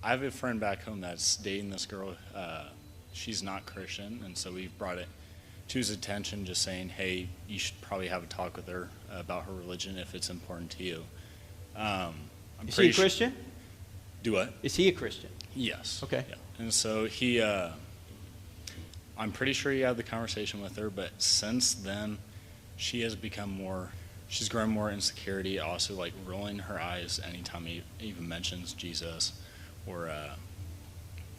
I have a friend back home that's dating this girl. She's not Christian, and so we've brought it to his attention, just saying, hey, you should probably have a talk with her about her religion if it's important to you. Is he a Christian? Do what? Is he a Christian? Yes. Okay. Yeah. And so he, I'm pretty sure he had the conversation with her, but since then, she has become more, she's grown more insecurity, also like rolling her eyes anytime he even mentions Jesus, or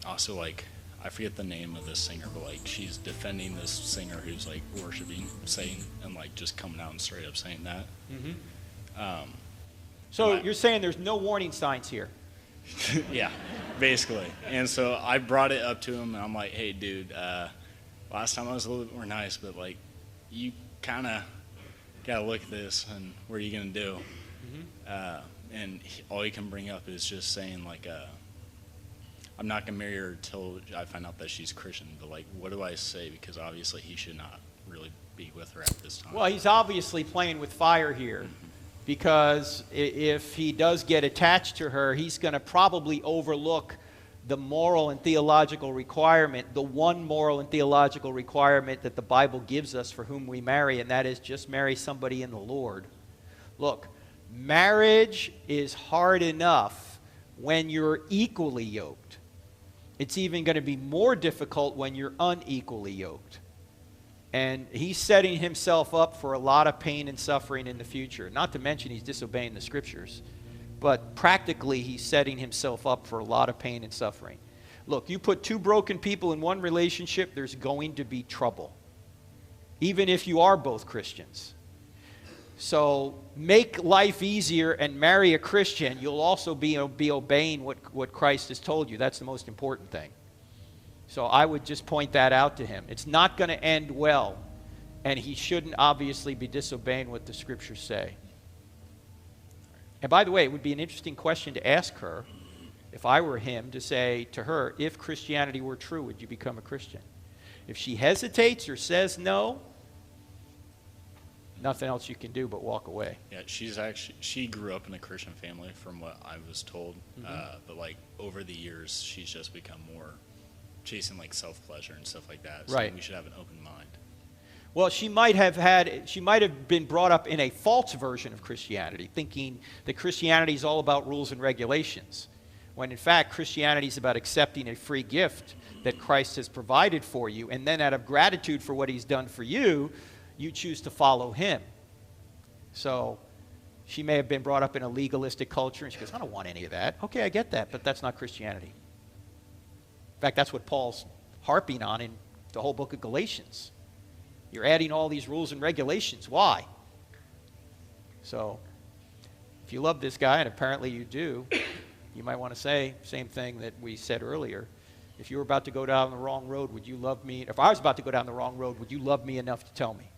also like, I forget the name of this singer, but like she's defending this singer who's like worshiping Satan and like just coming out and straight up saying that. Mm-hmm. So you're saying there's no warning signs here? Yeah, basically. And so I brought it up to him, and I'm like, hey, dude, last time I was a little bit more nice, but like you kind of got to look at this, and what are you going to do? Mm-hmm. And all he can bring up is just saying like, I'm not going to marry her until I find out that she's Christian. But, like, what do I say? Because obviously he should not really be with her at this time. Well, he's obviously playing with fire here. Mm-hmm. Because if he does get attached to her, he's going to probably overlook the moral and theological requirement, the one moral and theological requirement that the Bible gives us for whom we marry, and that is just marry somebody in the Lord. Look, marriage is hard enough when you're equally yoked. It's even going to be more difficult when you're unequally yoked. And he's setting himself up for a lot of pain and suffering in the future. Not to mention he's disobeying the Scriptures. But practically he's setting himself up for a lot of pain and suffering. Look, you put two broken people in one relationship, there's going to be trouble. Even if you are both Christians. So make life easier and marry a Christian. You'll also be obeying what Christ has told you. That's the most important thing. So I would just point that out to him. It's not going to end well, and he shouldn't obviously be disobeying what the Scriptures say. And by the way, it would be an interesting question to ask her, if I were him, to say to her, if Christianity were true, would you become a Christian? If she hesitates or says no, nothing else you can do but walk away. Yeah, she grew up in a Christian family from what I was told, but like over the years, she's just become more chasing like self-pleasure and stuff like that. So right. We should have an open mind. Well, she might have been brought up in a false version of Christianity, thinking that Christianity is all about rules and regulations, when in fact Christianity is about accepting a free gift that Christ has provided for you, and then out of gratitude for what he's done for you, you choose to follow him. So she may have been brought up in a legalistic culture, and she goes, I don't want any of that. Okay, I get that, but that's not Christianity. In fact, that's what Paul's harping on in the whole book of Galatians. You're adding all these rules and regulations. Why? So, if you love this guy, and apparently you do, you might want to say the same thing that we said earlier. If you were about to go down the wrong road, would you love me? If I was about to go down the wrong road, would you love me enough to tell me?